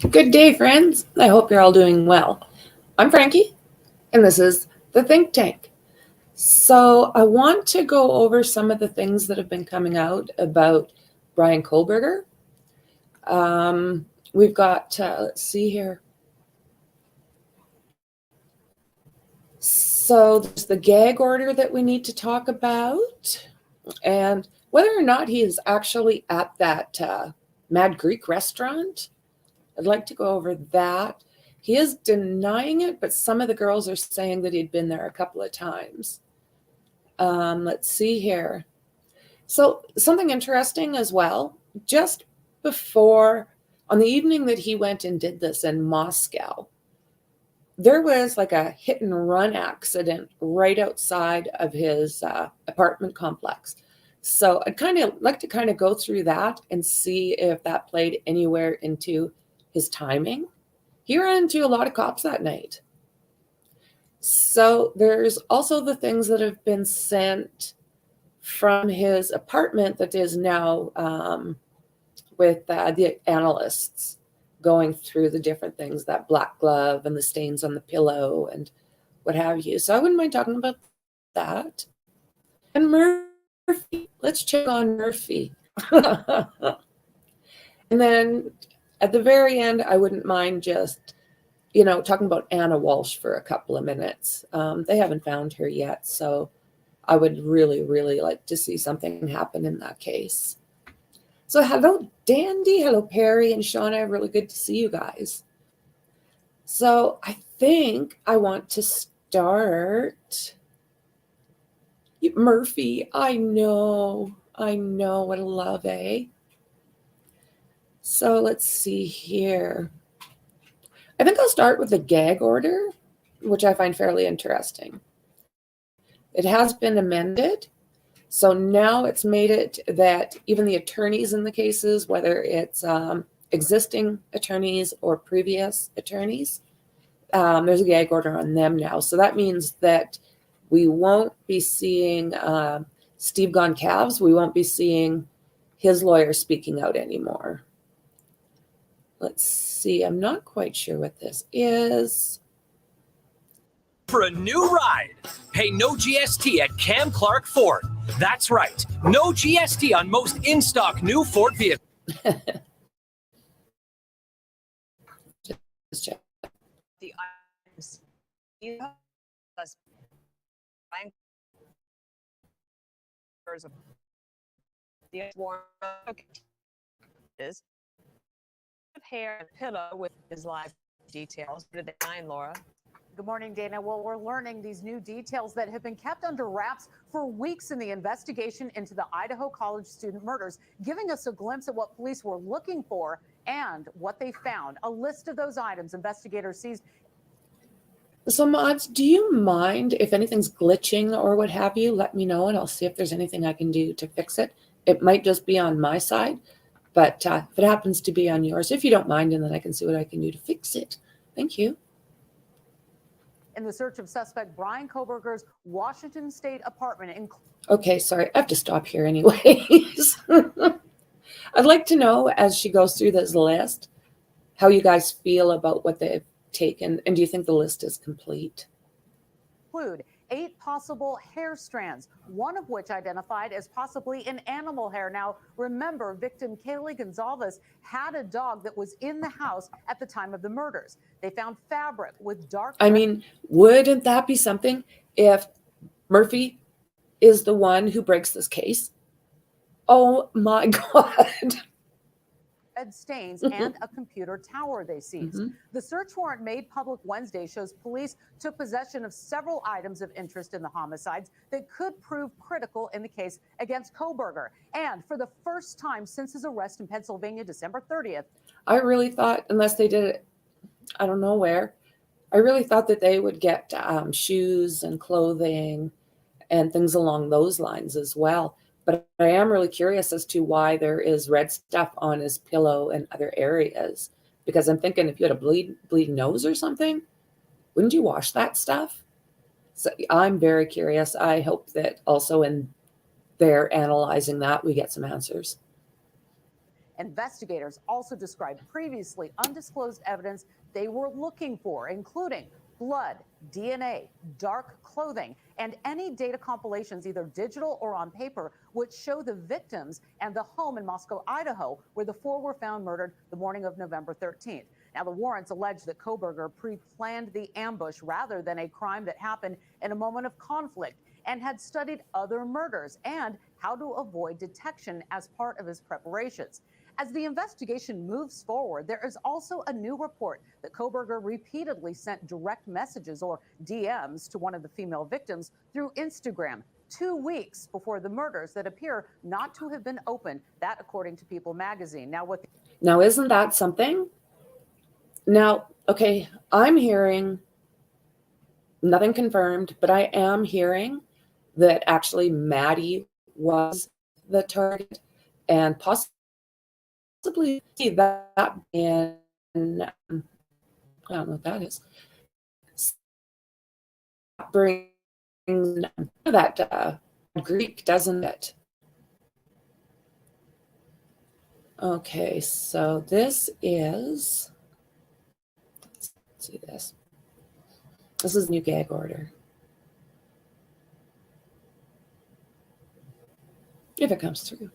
Good day, friends. I hope you're all doing well. I'm Franky, and this is the Think Tank. So I want to go over some of the things that have been coming out about Bryan Kohberger. We've got, let's see here. So there's the gag order that we need to talk about, and whether or not he is actually at that Mad Greek restaurant. I'd like to go over that. He is denying it, but some of the girls are saying that he'd been there a couple of times. Let's see here. So something interesting as well, just before, on the evening that he went and did this in Moscow, there was like a hit and run accident right outside of his apartment complex. So I'd kind of like to kind of go through that and see if that played anywhere into his timing. He ran into a lot of cops that night. So there's also the things that have been sent from his apartment that is now with the analysts going through the different things, that black glove and the stains on the pillow and what have you. So I wouldn't mind talking about that. And Murphy, let's check on Murphy. And then at the very end, I wouldn't mind just, talking about Anna Walshe for a couple of minutes. They haven't found her yet, so I would really, really like to see something happen in that case. So hello, Dandy. Hello, Perry and Xana. Really good to see you guys. So I think I want to start. Murphy, I know, what a love, eh? So let's see here. I think I'll start with the gag order, which I find fairly interesting. It has been amended. So now it's made it that even the attorneys in the cases, whether it's existing attorneys or previous attorneys, there's a gag order on them now. So that means that we won't be seeing Steve Gone Calves. We won't be seeing his lawyer speaking out anymore. Let's see. I'm not quite sure what this is. For a new ride, pay no GST at Cam Clark Ford. That's right, no GST on most in-stock new Ford vehicles. Just check. The items you have the warm is hair and pillow with his live details. Good day, Laura. Good morning, Dana. Well, we're learning these new details that have been kept under wraps for weeks in the investigation into the Idaho College student murders, giving us a glimpse at what police were looking for and what they found. A list of those items investigators seized. So mods, do you mind if anything's glitching or what have you? Let me know and I'll see if there's anything I can do to fix it. It might just be on my side, but if it happens to be on yours, if you don't mind, and then I can see what I can do to fix it. Thank you. In the search of suspect Bryan Kohberger's Washington State apartment. Okay, sorry, I have to stop here anyways. I'd like to know, as she goes through this list, how you guys feel about what they've taken, and do you think the list is complete? Include 8 possible hair strands, one of which identified as possibly an animal hair. Now, remember, victim Kaylee Gonzalez had a dog that was in the house at the time of the murders. They found fabric with dark. I mean, wouldn't that be something if Murphy is the one who breaks this case? Oh my God. Red stains and a computer tower they seized. Mm-hmm. The search warrant made public Wednesday shows police took possession of several items of interest in the homicides that could prove critical in the case against Kohberger. And for the first time since his arrest in Pennsylvania, December 30th. I really thought, unless they did it, I don't know where, I really thought that they would get shoes and clothing and things along those lines as well. But I am really curious as to why there is red stuff on his pillow and other areas. Because I'm thinking if you had a bleeding nose or something, wouldn't you wash that stuff? So I'm very curious. I hope that also in their analyzing that, we get some answers. Investigators also described previously undisclosed evidence they were looking for, including blood, DNA, dark clothing, and any data compilations, either digital or on paper, which show the victims and the home in Moscow, Idaho, where the 4 were found murdered the morning of November 13th. Now, the warrants allege that Kohberger pre-planned the ambush rather than a crime that happened in a moment of conflict, and had studied other murders and how to avoid detection as part of his preparations. As the investigation moves forward, there is also a new report that Kohberger repeatedly sent direct messages or DMs to one of the female victims through Instagram 2 weeks before the murders that appear not to have been opened. That, according to People magazine. Now, isn't that something? Now, okay, I'm hearing nothing confirmed, but I am hearing that actually Maddi was the target and possibly see that in, I don't know what that is. Brings that Greek, doesn't it? Okay, so this is, let's see this. This is new gag order. If it comes through.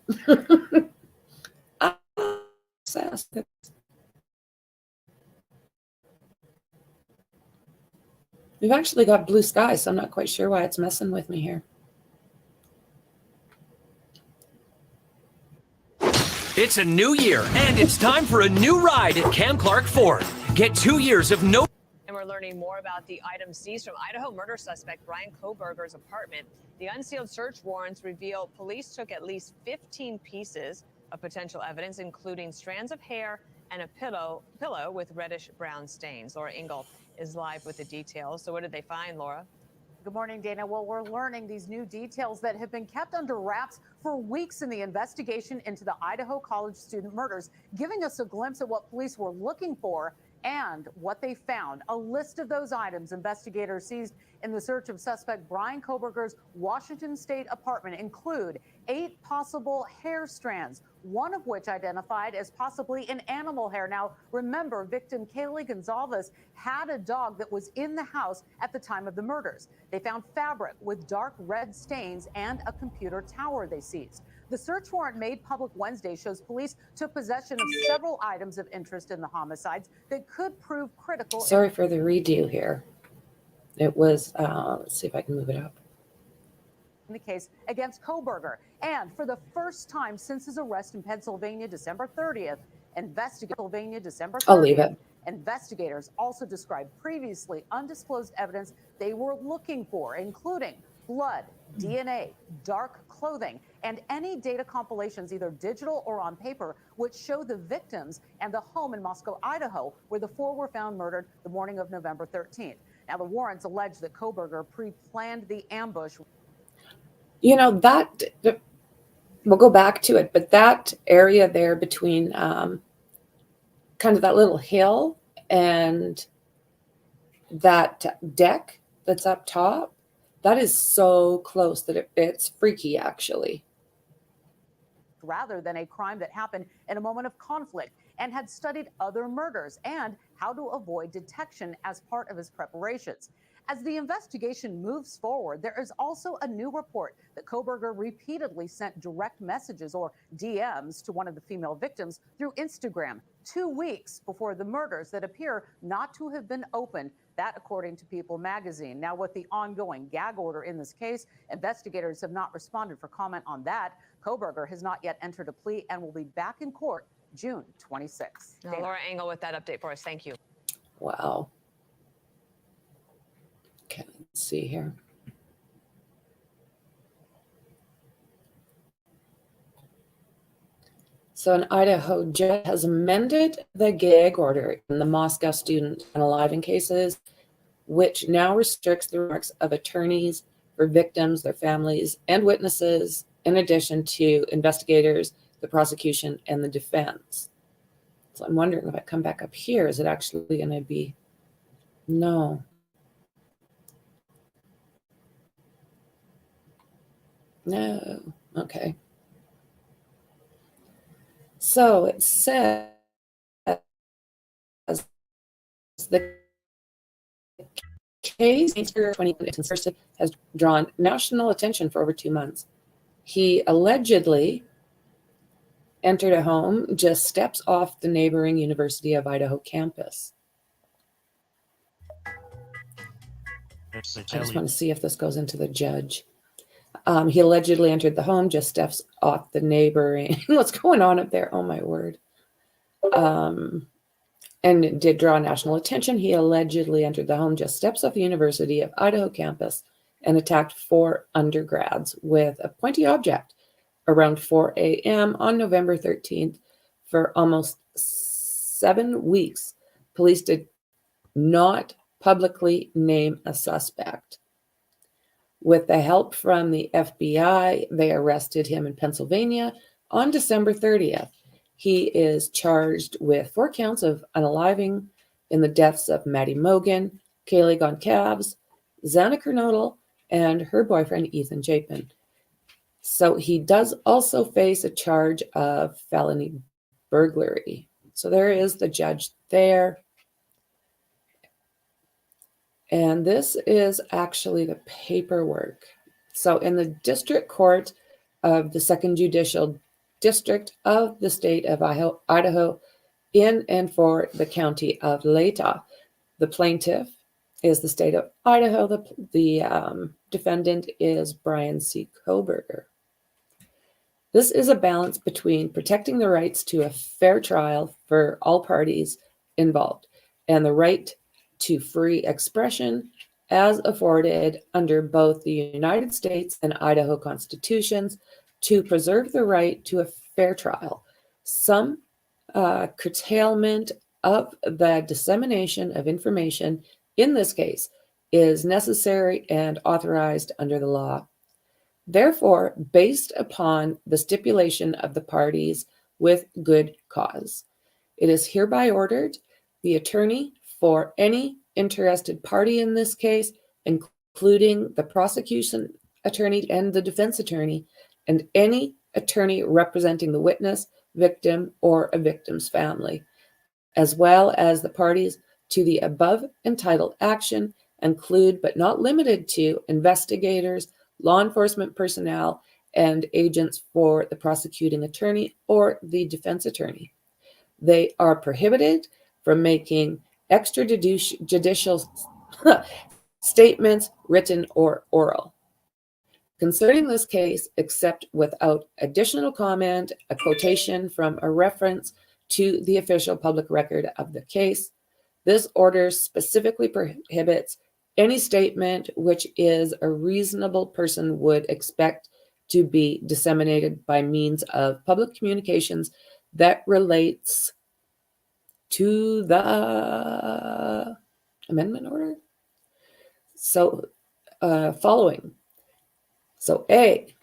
We've actually got blue skies, so I'm not quite sure why it's messing with me here. It's a new year, and it's time for a new ride at Cam Clark Ford. Get 2 years of no... And we're learning more about the items seized from Idaho murder suspect Bryan Kohberger's apartment. The unsealed search warrants reveal police took at least 15 pieces of potential evidence, including strands of hair and a pillow with reddish-brown stains. Laura Ingle is live with the details. So what did they find, Laura? Good morning, Dana. Well, we're learning these new details that have been kept under wraps for weeks in the investigation into the Idaho college student murders, giving us a glimpse at what police were looking for and what they found. A list of those items investigators seized in the search of suspect Bryan Kohberger's Washington State apartment include 8 possible hair strands, one of which identified as possibly an animal hair. Now, remember, victim Kaylee Gonzalez had a dog that was in the house at the time of the murders. They found fabric with dark red stains and a computer tower they seized. The search warrant made public Wednesday shows police took possession of several items of interest in the homicides that could prove critical. Sorry for the redo here. It was, let's see if I can move it up. In the case against Kohberger. And for the first time since his arrest in Pennsylvania, December 30th, I'll leave it. Investigators also described previously undisclosed evidence they were looking for, including blood, DNA, dark clothing, and any data compilations, either digital or on paper, which show the victims and the home in Moscow, Idaho, where the 4 were found murdered the morning of November 13th. Now, the warrants allege that Kohberger pre-planned the ambush. You know, that, we'll go back to it, but that area there between kind of that little hill and that deck that's up top, that is so close that it's freaky, actually. Rather than a crime that happened in a moment of conflict, and had studied other murders and how to avoid detection as part of his preparations. As the investigation moves forward, there is also a new report that Kohberger repeatedly sent direct messages or DMs to one of the female victims through Instagram 2 weeks before the murders that appear not to have been opened. That, according to People magazine. Now, with the ongoing gag order in this case, investigators have not responded for comment on that. Kohberger has not yet entered a plea and will be back in court June 26th. Laura Engel with that update for us. Thank you. Wow. Okay, let's see here. So an Idaho judge has amended the gag order in the Moscow student unaliving cases, which now restricts the remarks of attorneys for victims, their families, and witnesses, in addition to investigators, the prosecution, and the defense. So I'm wondering if I come back up here, is it actually going to be? No. No. Okay. So it says the case has drawn national attention for over 2 months. He allegedly entered a home just steps off the neighboring University of Idaho campus. I just want to see if this goes into the judge. He allegedly entered the home just steps off the neighboring. What's going on up there? Oh, my word. And it did draw national attention. He allegedly entered the home just steps off the University of Idaho campus and attacked 4 undergrads with a pointy object around 4 a.m. on November 13th for almost 7 weeks. Police did not publicly name a suspect. With the help from the FBI, they arrested him in Pennsylvania on December 30th. He is charged with 4 counts of unaliving in the deaths of Maddi Mogan, Kaylee Goncalves, Xana Kernodle, and her boyfriend, Ethan Chapin. So he does also face a charge of felony burglary. So there is the judge there. And this is actually the paperwork. So in the District Court of the Second Judicial District of the state of Idaho, in and for the county of Latah, the plaintiff is the state of Idaho. The defendant is Bryan C. Kohberger. This is a balance between protecting the rights to a fair trial for all parties involved and the right to free expression as afforded under both the United States and Idaho constitutions to preserve the right to a fair trial. Some curtailment of the dissemination of information in this case is necessary and authorized under the law. Therefore, based upon the stipulation of the parties with good cause, it is hereby ordered the attorney for any interested party in this case, including the prosecution attorney and the defense attorney, and any attorney representing the witness, victim, or a victim's family, as well as the parties to the above entitled action, include but not limited to investigators, law enforcement personnel, and agents for the prosecuting attorney or the defense attorney. They are prohibited from making extrajudicial statements, written or oral, concerning this case, except without additional comment, a quotation from a reference to the official public record of the case. This order specifically prohibits any statement which is a reasonable person would expect to be disseminated by means of public communications that relates to the amendment order. So following. So A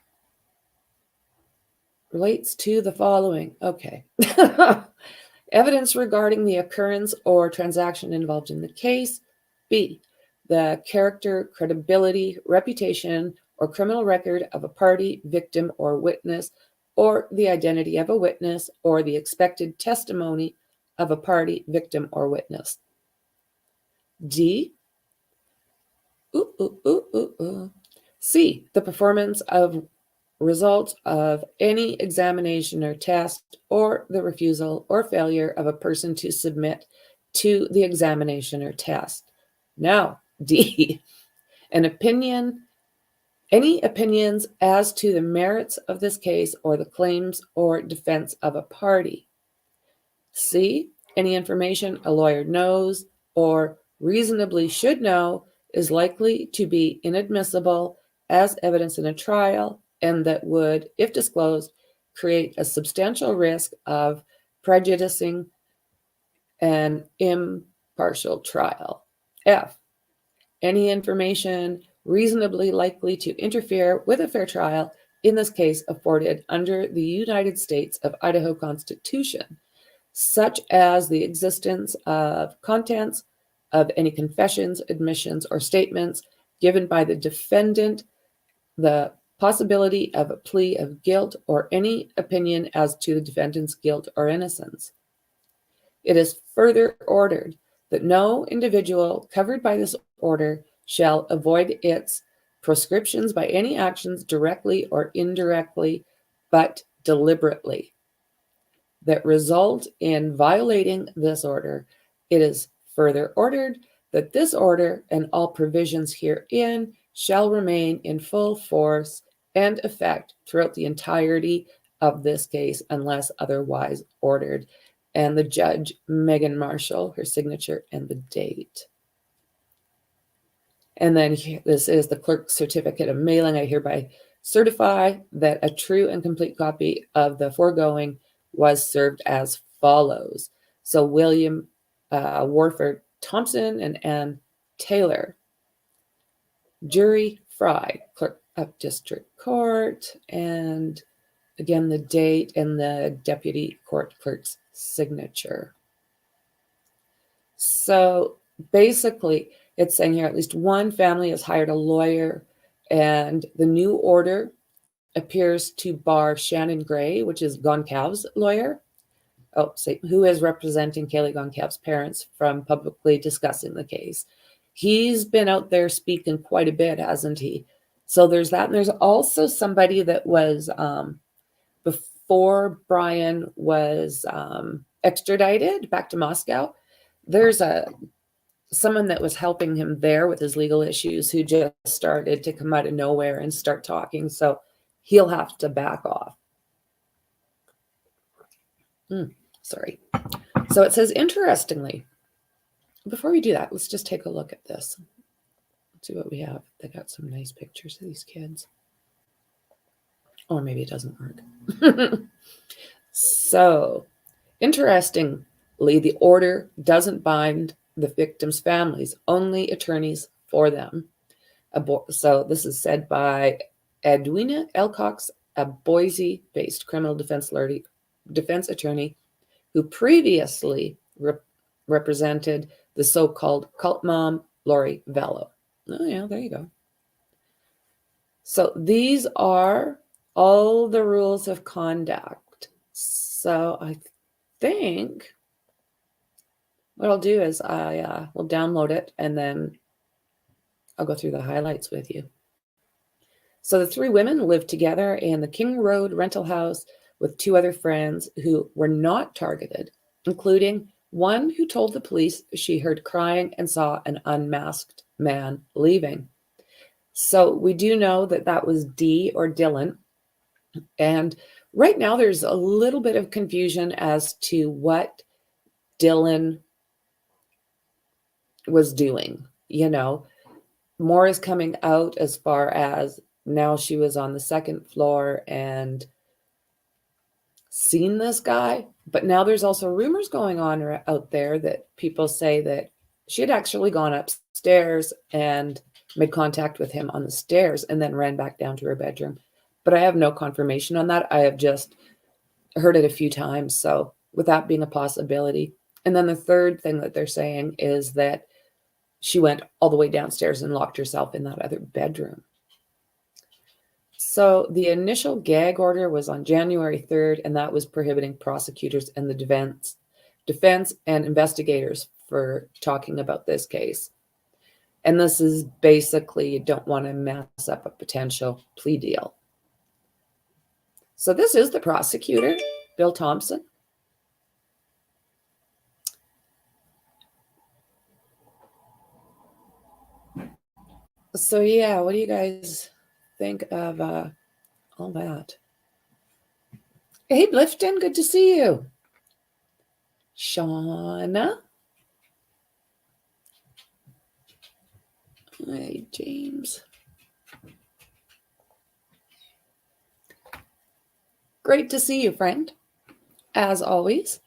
relates to the following. Okay. Evidence regarding the occurrence or transaction involved in the case. B, the character, credibility, reputation, or criminal record of a party, victim, or witness, or the identity of a witness, or the expected testimony of a party, victim, or witness. D, C, the performance of results of any examination or test, or the refusal or failure of a person to submit to the examination or test. Now, D, any opinions as to the merits of this case or the claims or defense of a party. C, any information a lawyer knows or reasonably should know is likely to be inadmissible as evidence in a trial and that would, if disclosed, create a substantial risk of prejudicing an impartial trial. F, any information reasonably likely to interfere with a fair trial, in this case afforded under the United States of Idaho Constitution, such as the existence of contents of any confessions, admissions, or statements given by the defendant, the possibility of a plea of guilt, or any opinion as to the defendant's guilt or innocence. It is further ordered that no individual covered by this order shall avoid its prescriptions by any actions directly or indirectly, but deliberately, that result in violating this order. It is further ordered that this order and all provisions herein shall remain in full force and effect throughout the entirety of this case unless otherwise ordered. And the judge, Megan Marshall, her signature and the date. And then this is the clerk's certificate of mailing. I hereby certify that a true and complete copy of the foregoing was served as follows. So William Warford Thompson and Ann Taylor. Jury Fry, clerk of district court, and again the date and the deputy court clerk's signature. So basically, it's saying here at least one family has hired a lawyer, and the new order appears to bar Shannon Gray, which is Goncalves' lawyer, who is representing Kaylee Goncalves' parents, from publicly discussing the case. He's been out there speaking quite a bit, hasn't he? So there's that. And there's also somebody that was, before Bryan was extradited back to Moscow, there's someone that was helping him there with his legal issues who just started to come out of nowhere and start talking. So he'll have to back off. Sorry. So it says, interestingly, before we do that, let's just take a look at this. Let's see what we have. They got some nice pictures of these kids. Or maybe it doesn't work. So, interestingly, the order doesn't bind the victims' families, only attorneys for them. So this is said by Edwina Elcox, a Boise-based criminal defense attorney who previously represented the so-called cult mom, Lori Vallow. Oh yeah, there you go. So these are all the rules of conduct. So I think what I'll do is I will download it and then I'll go through the highlights with you. So the three women lived together in the King Road rental house with two other friends who were not targeted, including one who told the police she heard crying and saw an unmasked man leaving. So we do know that that was Dee or Dylan. And right now there's a little bit of confusion as to what Dylan was doing. You know, more is coming out as far as now she was on the second floor and seen this guy. But now there's also rumors going on out there that people say that she had actually gone upstairs and made contact with him on the stairs and then ran back down to her bedroom. But I have no confirmation on that. I have just heard it a few times. So with that being a possibility. And then the third thing that they're saying is that she went all the way downstairs and locked herself in that other bedroom. So the initial gag order was on January 3rd, and that was prohibiting prosecutors and the defense and investigators for talking about this case. And this is basically, you don't want to mess up a potential plea deal. So this is the prosecutor, Bill Thompson. So yeah, what do you guys think of all that? Hey, Blifton, good to see you. Xana. Hey, James. Great to see you, friend. As always.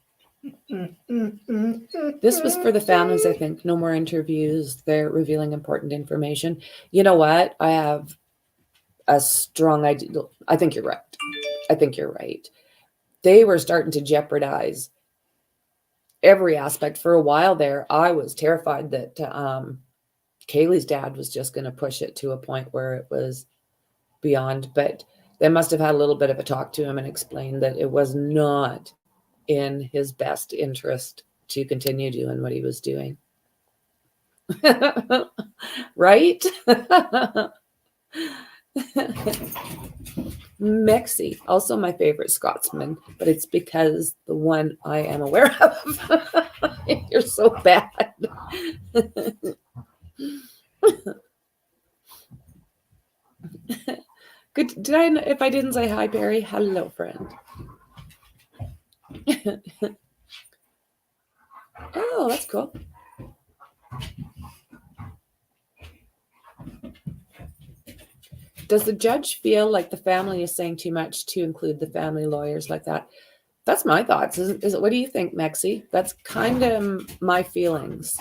This was for the families, I think. No more interviews. They're revealing important information. You know what? I have a strong idea. I think you're right. I think you're right. They were starting to jeopardize every aspect for a while there. I was terrified that Kaylee's dad was just going to push it to a point where it was beyond, but they must have had a little bit of a talk to him and explained that it was not in his best interest to continue doing what he was doing. Right? Mexi, also my favorite Scotsman, but it's because the one I am aware of. You're so bad. Good. Did I? If I didn't say hi, Barry, hello, friend. Oh, that's cool. Does the judge feel like the family is saying too much to include the family lawyers like that? That's my thoughts. Is it? What do you think, Mexi? That's kind of my feelings.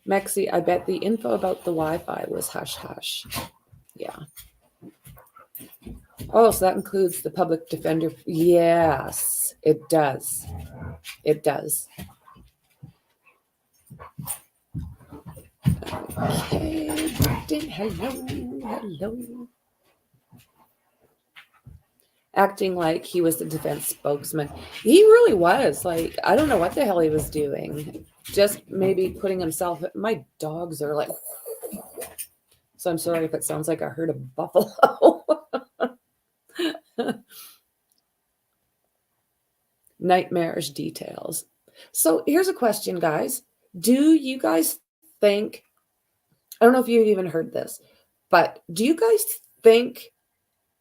Mexi, I bet the info about the Wi-Fi was hush hush. Yeah. Oh, so that includes the public defender. Yes, it does. It does. Okay, hello. Acting like he was the defense spokesman. He really was. Like, I don't know what the hell he was doing. Just maybe putting himself. My dogs are like. So I'm sorry if it sounds like I heard a buffalo. Nightmarish details. So here's a question, guys. Do you guys think, I don't know if you've even heard this, but do you guys think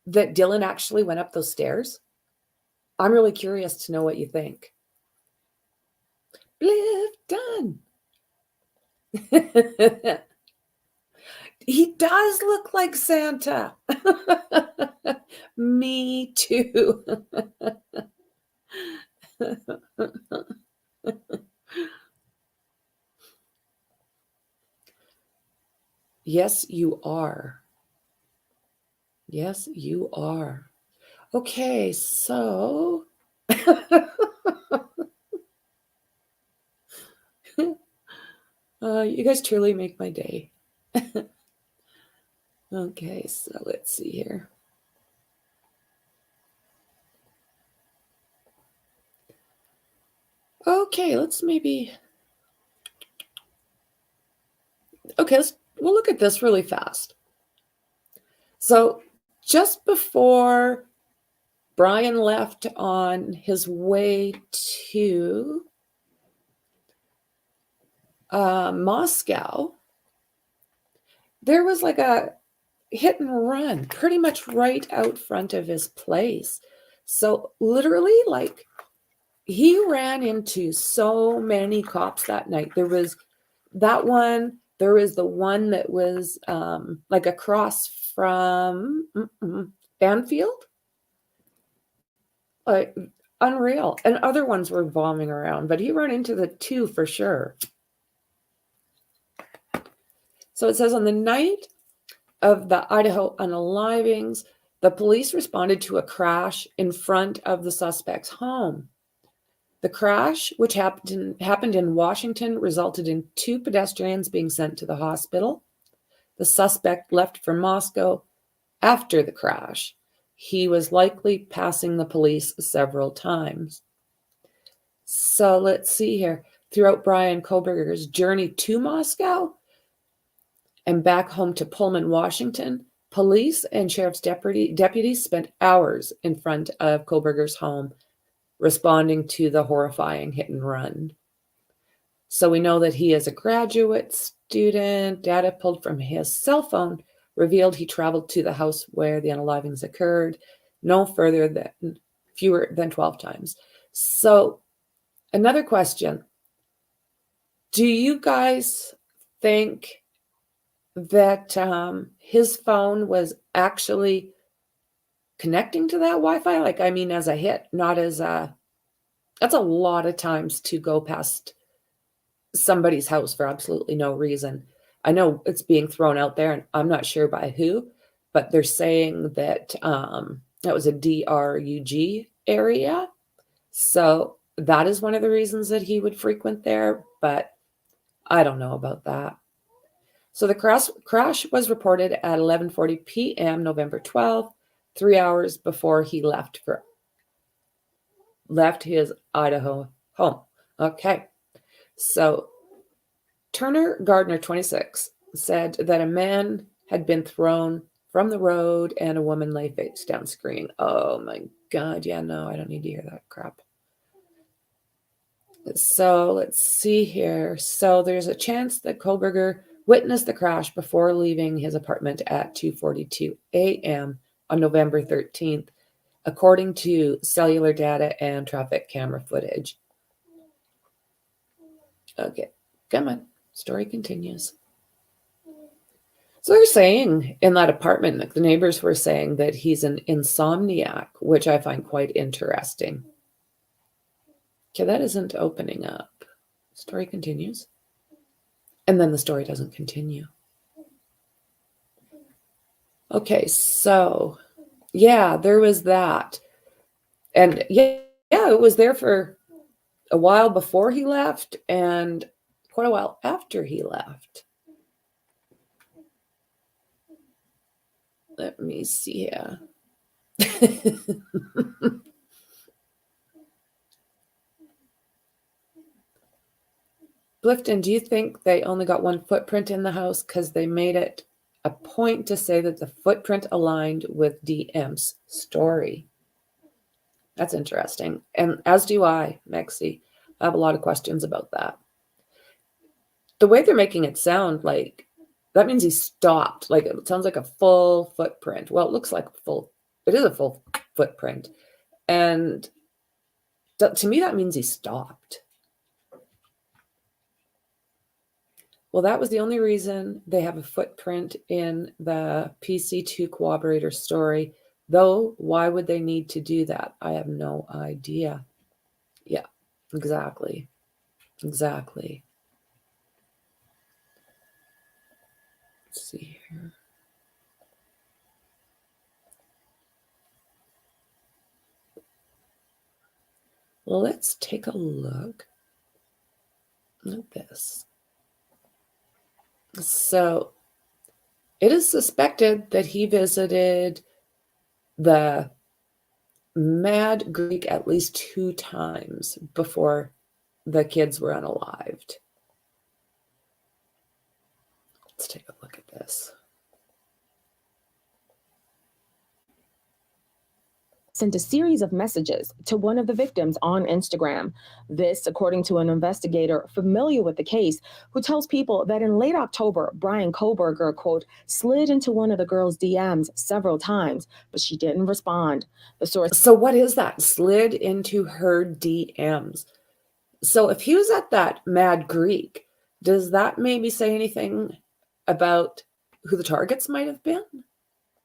that Dylan actually went up those stairs? I'm really curious to know what you think. Bliff done. He does look like Santa. Me too. Yes, you are. Yes, you are. Okay, so you guys truly make my day. Okay, so let's see here. Okay, let's maybe. Okay, we'll look at this really fast. So just before Bryan left on his way to Moscow, there was like a hit and run pretty much right out front of his place. So literally, like, he ran into so many cops that night. There was that one. There was the one that was like across from Banfield. Like, unreal. And other ones were bombing around, but he ran into the two for sure. So it says on the night of the Idaho unalivings, the police responded to a crash in front of the suspect's home. The crash, which happened in Washington, resulted in 2 pedestrians being sent to the hospital. The suspect left for Moscow after the crash. He was likely passing the police several times. So let's see here. throughout Bryan Kohberger's journey to Moscow and back home to Pullman, Washington, police and sheriff's deputies spent hours in front of Kohberger's home responding to the horrifying hit and run. So we know that he is a graduate student. Data pulled from his cell phone revealed he traveled to the house where the unalivings occurred fewer than 12 times. So another question. Do you guys think that his phone was actually connecting to that Wi-Fi? Like, I mean, as a hit, not as a... That's a lot of times to go past somebody's house for absolutely no reason. I know it's being thrown out there, and I'm not sure by who, but they're saying that that was a DRUG area. So that is one of the reasons that he would frequent there, but I don't know about that. So the crash was reported at 11:40 p.m. November 12th, 3 hours before he left his Idaho home. Okay. So Turner Gardner, 26, said that a man had been thrown from the road and a woman lay face down screaming. Oh my God. Yeah, no, I don't need to hear that crap. So let's see here. So there's a chance that Kohberger witnessed the crash before leaving his apartment at 2:42 a.m. on November 13th, according to cellular data and traffic camera footage. Okay, come on. Story continues. So they're saying in that apartment, like the neighbors were saying that he's an insomniac, which I find quite interesting. Okay, that isn't opening up. Story continues. And then the story doesn't continue. Okay, so yeah, there was that. And yeah, it was there for a while before he left and quite a while after he left. Let me see here. Blifton, do you think they only got one footprint in the house because they made it a point to say that the footprint aligned with DM's story? That's interesting. And as do I, Mexi. I have a lot of questions about that. The way they're making it sound like that means he stopped. Like it sounds like a full footprint. Well, it looks like it is a full footprint. And to me, that means he stopped. Well, that was the only reason they have a footprint in the PC2 cooperator story. Though, why would they need to do that? I have no idea. Yeah, exactly. Exactly. Let's see here. Well, let's take a look at this. So it is suspected that he visited the Mad Greek at least 2 times before the kids were unalived. Let's take a look at this. Sent a series of messages to one of the victims on Instagram. This, according to an investigator familiar with the case, who tells people that in late October, Bryan Kohberger, quote, slid into one of the girl's DMs several times, but she didn't respond. The source. So what is that? Slid into her DMs. So if he was at that Mad Greek, does that maybe say anything about who the targets might have been?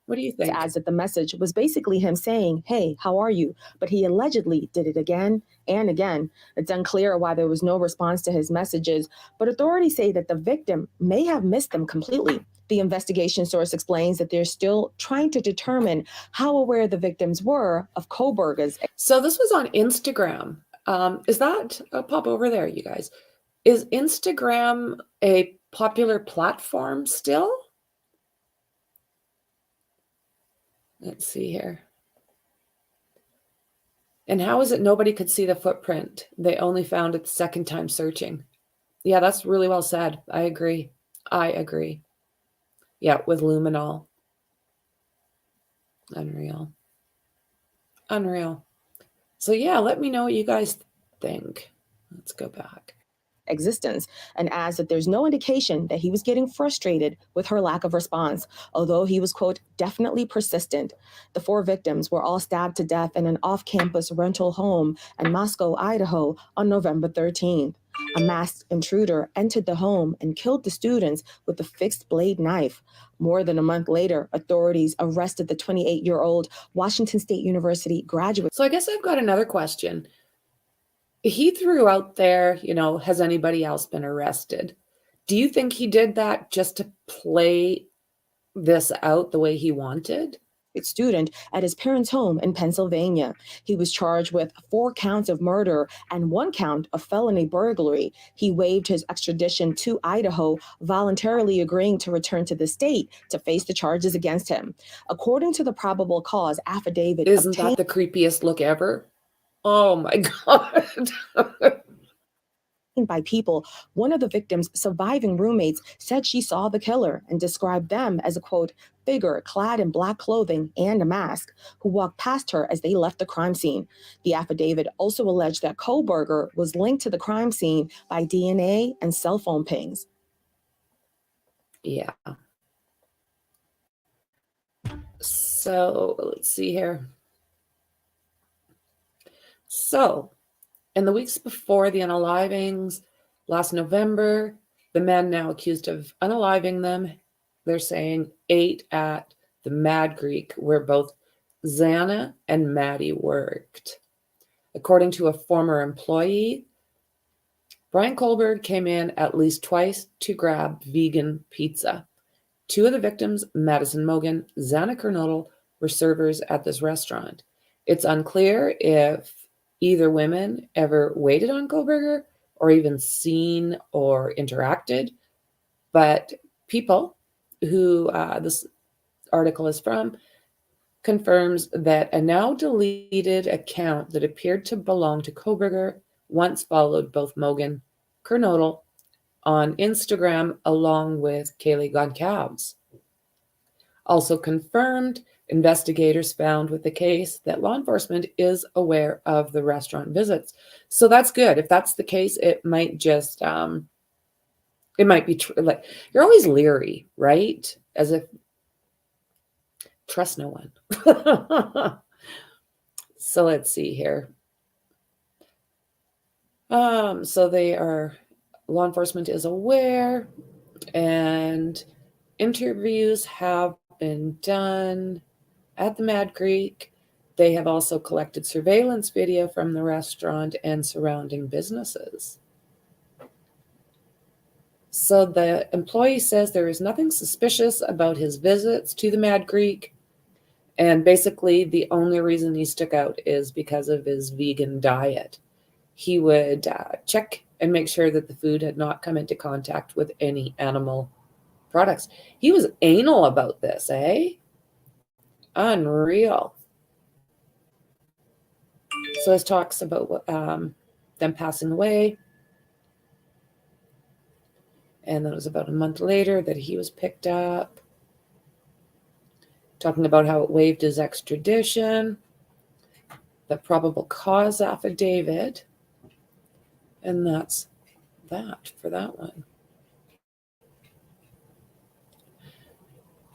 What do you think? Adds that the message was basically him saying, hey, how are you? But he allegedly did it again and again. It's unclear why there was no response to his messages, but authorities say that the victim may have missed them completely. The investigation source explains that they're still trying to determine how aware the victims were of Kohberger's. So this was on Instagram. Is that, I'll pop over there, you guys. Is Instagram a popular platform still? Let's see here. And how is it nobody could see the footprint? They only found it the second time searching. Yeah, that's really well said. I agree. I agree. Yeah, with luminol. Unreal. Unreal. So yeah, let me know what you guys think. Let's go back. Existence, and adds that there's no indication that he was getting frustrated with her lack of response, although he was, quote, definitely persistent. The 4 victims were all stabbed to death in an off-campus rental home in Moscow, Idaho on November 13th. A masked intruder entered the home and killed the students with a fixed blade knife. More than a month later, authorities arrested the 28-year-old Washington State University graduate. So I guess I've got another question. He threw out there, has anybody else been arrested? Do you think he did that just to play this out the way he wanted? Student at his parents' home in Pennsylvania. He was charged with 4 counts of murder and 1 count of felony burglary. He waived his extradition to Idaho, voluntarily agreeing to return to the state to face the charges against him. According to the probable cause affidavit, Isn't that the creepiest look ever? Oh my God. by people, one of the victim's surviving roommates said she saw the killer and described them as a, quote, figure clad in black clothing and a mask who walked past her as they left the crime scene. The affidavit also alleged that Kohberger was linked to the crime scene by DNA and cell phone pings. Yeah. So let's see here. So in the weeks before the unalivings, last November, the men now accused of unaliving them, they're saying, ate at the Mad Greek, where both Xana and Maddi worked. According to a former employee, Bryan Kohberger came in at least twice to grab vegan pizza. 2 of the victims, Madison Mogan, Xana Kernodle, were servers at this restaurant. It's unclear if either women ever waited on Kohberger or even seen or interacted, but people who this article is from confirms that a now deleted account that appeared to belong to Kohberger once followed both Mogan, Kernodle on Instagram along with Kaylee Goncalves. Also confirmed, investigators found with the case that law enforcement is aware of the restaurant visits. So that's good. If that's the case, it might just, it might be like, you're always leery, right? As if trust no one. So let's see here. So law enforcement is aware, and interviews have been done at the Mad Greek. They have also collected surveillance video from the restaurant and surrounding businesses. So the employee says there is nothing suspicious about his visits to the Mad Greek. And basically the only reason he stuck out is because of his vegan diet. He would check and make sure that the food had not come into contact with any animal products. He was anal about this, eh? Unreal. So this talks about them passing away. And then it was about a month later that he was picked up. Talking about how it waived his extradition. The probable cause affidavit. And that's that for that one.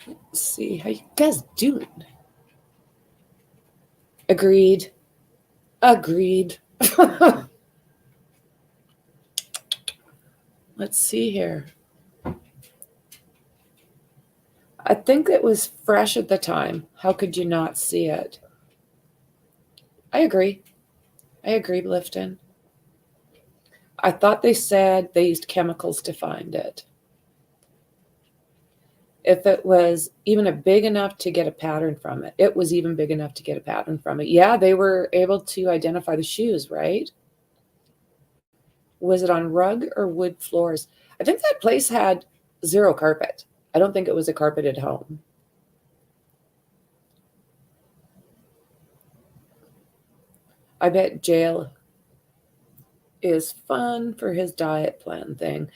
Let's see how you guys doing. Agreed. Let's see here. I think it was fresh at the time. How could you not see it? I agree, Lifton. I thought they said they used chemicals to find it. If it was even big enough to get a pattern from it, it was even big enough to get a pattern from it. Yeah, they were able to identify the shoes, right? Was it on rug or wood floors? I think that place had 0 carpet. I don't think it was a carpeted home. I bet jail is fun for his diet plan thing.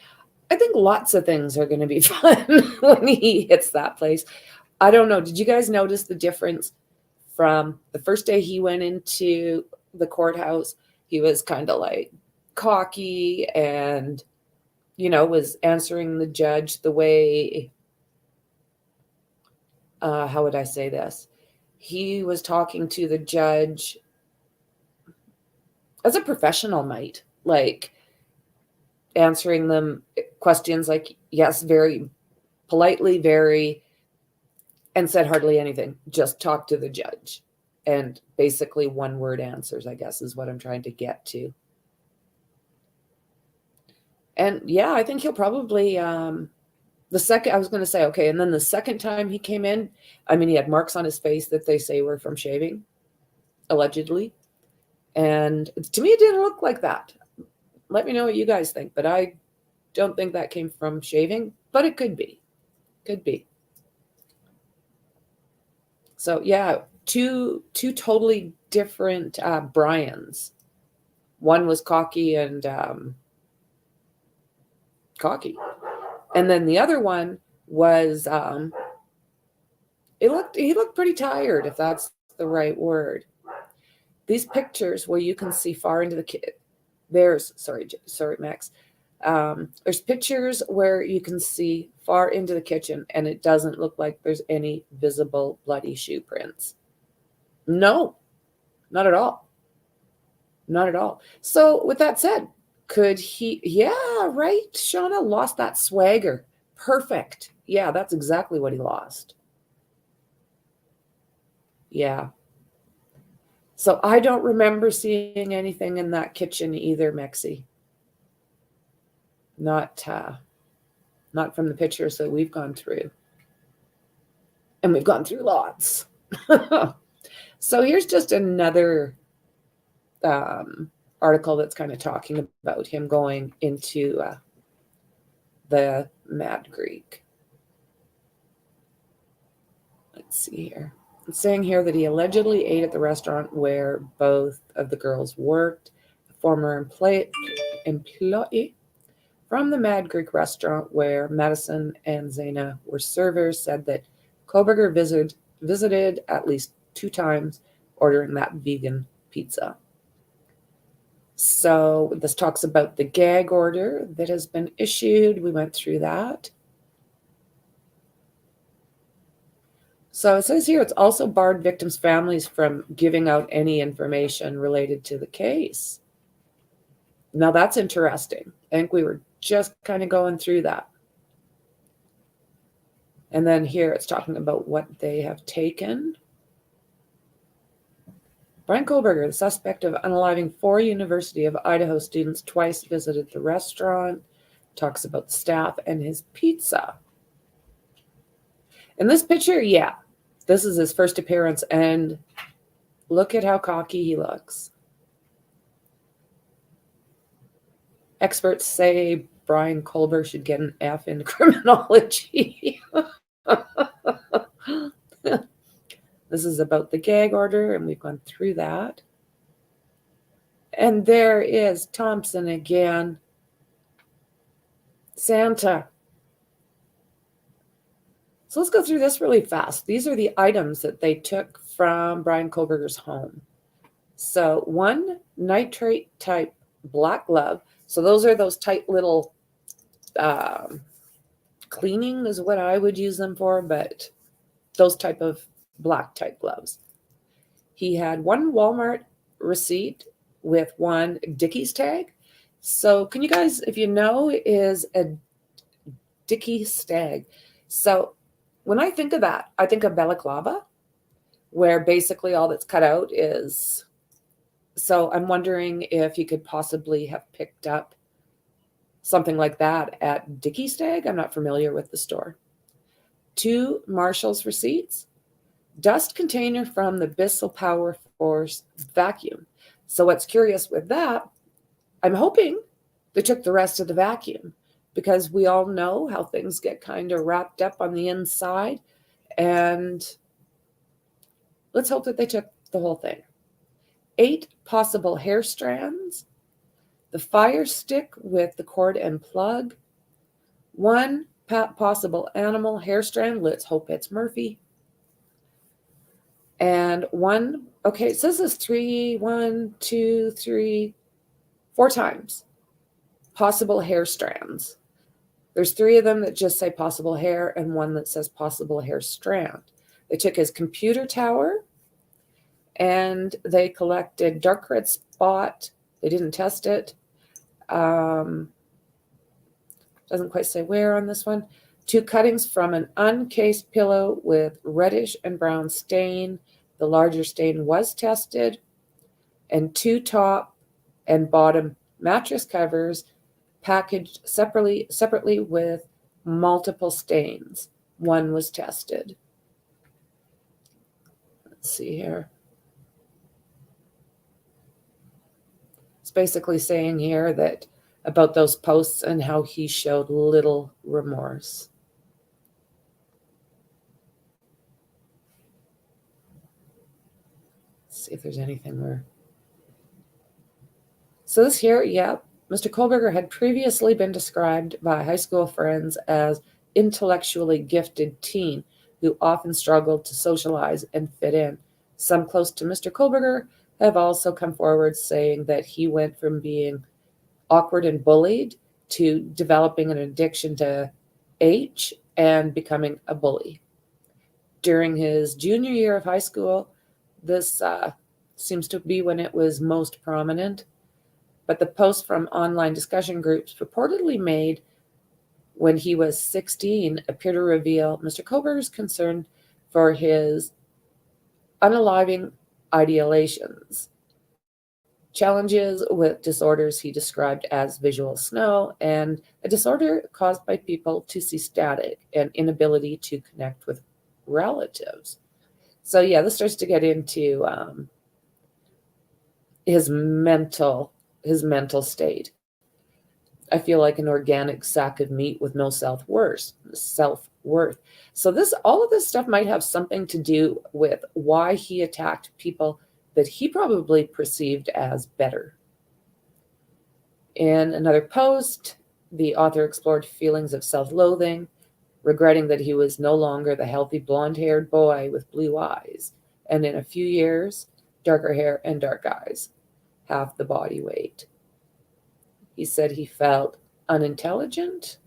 I think lots of things are going to be fun when he hits that place. I don't know. Did you guys notice the difference from the first day he went into the courthouse? He was kind of like cocky and, was answering the judge the way, how would I say this? He was talking to the judge as a professional might, like answering them questions like, yes, very politely, and said hardly anything. Just talk to the judge. And basically one word answers, I guess, is what I'm trying to get to. And yeah, I think he'll probably, I was going to say, okay. And then the second time he came in, he had marks on his face that they say were from shaving, allegedly. And to me, it didn't look like that. Let me know what you guys think, but I don't think that came from shaving, but it could be. Could be. So yeah, two totally different Bryans. One was cocky and and then the other one was he looked pretty tired, if that's the right word. These pictures where you can see far into sorry Max. There's pictures where you can see far into the kitchen and it doesn't look like there's any visible bloody shoe prints. No, not at all. Not at all. So with that said, could he, yeah, right. Xana lost that swagger. Perfect. Yeah, that's exactly what he lost. Yeah. So I don't remember seeing anything in that kitchen either, Mexi. Not from the pictures that we've gone through. And we've gone through lots. So here's just another article that's kind of talking about him going into the Mad Greek. Let's see here. It's saying here that he allegedly ate at the restaurant where both of the girls worked. A former employee from the Mad Greek restaurant where Madison and Xana were servers said that Kohberger visited at least 2 times, ordering that vegan pizza. So this talks about the gag order that has been issued. We went through that. So it says here it's also barred victims' families from giving out any information related to the case. Now that's interesting. I think we were just kind of going through that. And then here it's talking about what they have taken. Bryan Kohberger, the suspect of unaliving 4 University of Idaho students, twice visited the restaurant. Talks about the staff and his pizza. In this picture, yeah, this is his first appearance, and look at how cocky he looks. Experts say Bryan Kohberger should get an F in criminology. This is about the gag order, and we've gone through that. And there is Thompson again. Santa. So let's go through this really fast. These are the items that they took from Bryan Kohberger's home. So 1 nitrate type black glove. So those are those tight little cleaning is what I would use them for, but those type of black type gloves. He had 1 Walmart receipt with 1 Dickies tag. So can you guys, if you know, is a Dickies tag. So when I think of that, I think of balaclava, where basically all that's cut out is, so I'm wondering if he could possibly have picked up something like that at Dickies tag. I'm not familiar with the store. 2 Marshall's receipts. Dust container from the Bissell Power Force vacuum. So what's curious with that, I'm hoping they took the rest of the vacuum, because we all know how things get kind of wrapped up on the inside. And let's hope that they took the whole thing. 8 possible hair strands, the fire stick with the cord and plug, 1 possible animal hair strand, let's hope it's Murphy, and 1, okay, so this is 3, 1, 2, 3, 4 times possible hair strands. There's 3 of them that just say possible hair and 1 that says possible hair strand. They took his computer tower and they collected dark red spot. They didn't test it. Doesn't quite say where on this one. 2 cuttings from an uncased pillow with reddish and brown stain. The larger stain was tested. And 2 top and bottom mattress covers packaged separately with multiple stains. 1 was tested. Let's see here. It's basically saying here that about those posts and how he showed little remorse. Let's see if there's anything more. So this here, yeah, Mr. Kohberger had previously been described by high school friends as intellectually gifted teen who often struggled to socialize and fit in. Some close to Mr. Kohberger have also come forward saying that he went from being awkward and bullied to developing an addiction to H and becoming a bully. During his junior year of high school, this seems to be when it was most prominent. But the posts from online discussion groups reportedly made when he was 16 appear to reveal Mr. Kohberger's concern for his unaliving ideations, challenges with disorders he described as visual snow, and a disorder caused by people to see static and inability to connect with relatives. So yeah, this starts to get into his mental state. I feel like an organic sack of meat with no self-worth. So all of this stuff might have something to do with why he attacked people that he probably perceived as better. In another post, the author explored feelings of self-loathing, regretting that he was no longer the healthy blonde-haired boy with blue eyes, and in a few years, darker hair and dark eyes, half the body weight. He said he felt unintelligent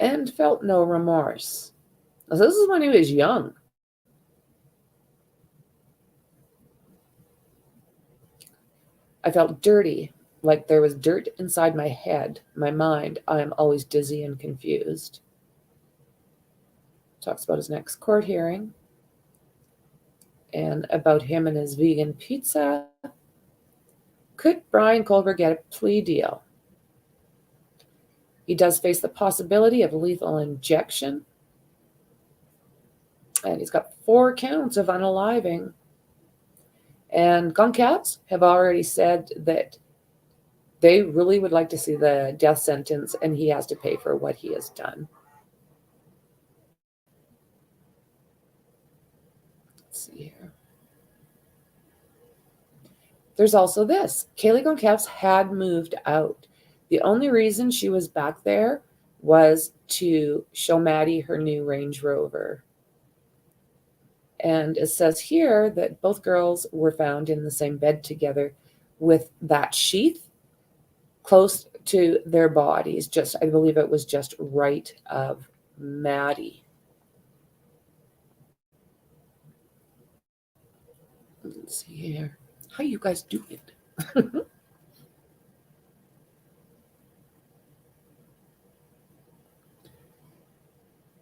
and felt no remorse. Now, this is when he was young. I felt dirty, like there was dirt inside my head, my mind. I am always dizzy and confused. Talks about his next court hearing and about him and his vegan pizza. Could Bryan Kohberger get a plea deal? He does face the possibility of lethal injection. And he's got 4 counts of unaliving. And Goncats have already said that they really would like to see the death sentence, and he has to pay for what he has done. Let's see here. There's also this. Kaylee Goncalves had moved out. The only reason she was back there was to show Maddi her new Range Rover. And it says here that both girls were found in the same bed together with that sheath close to their bodies. I believe it was just right of Maddi. Let's see here. How you guys doing?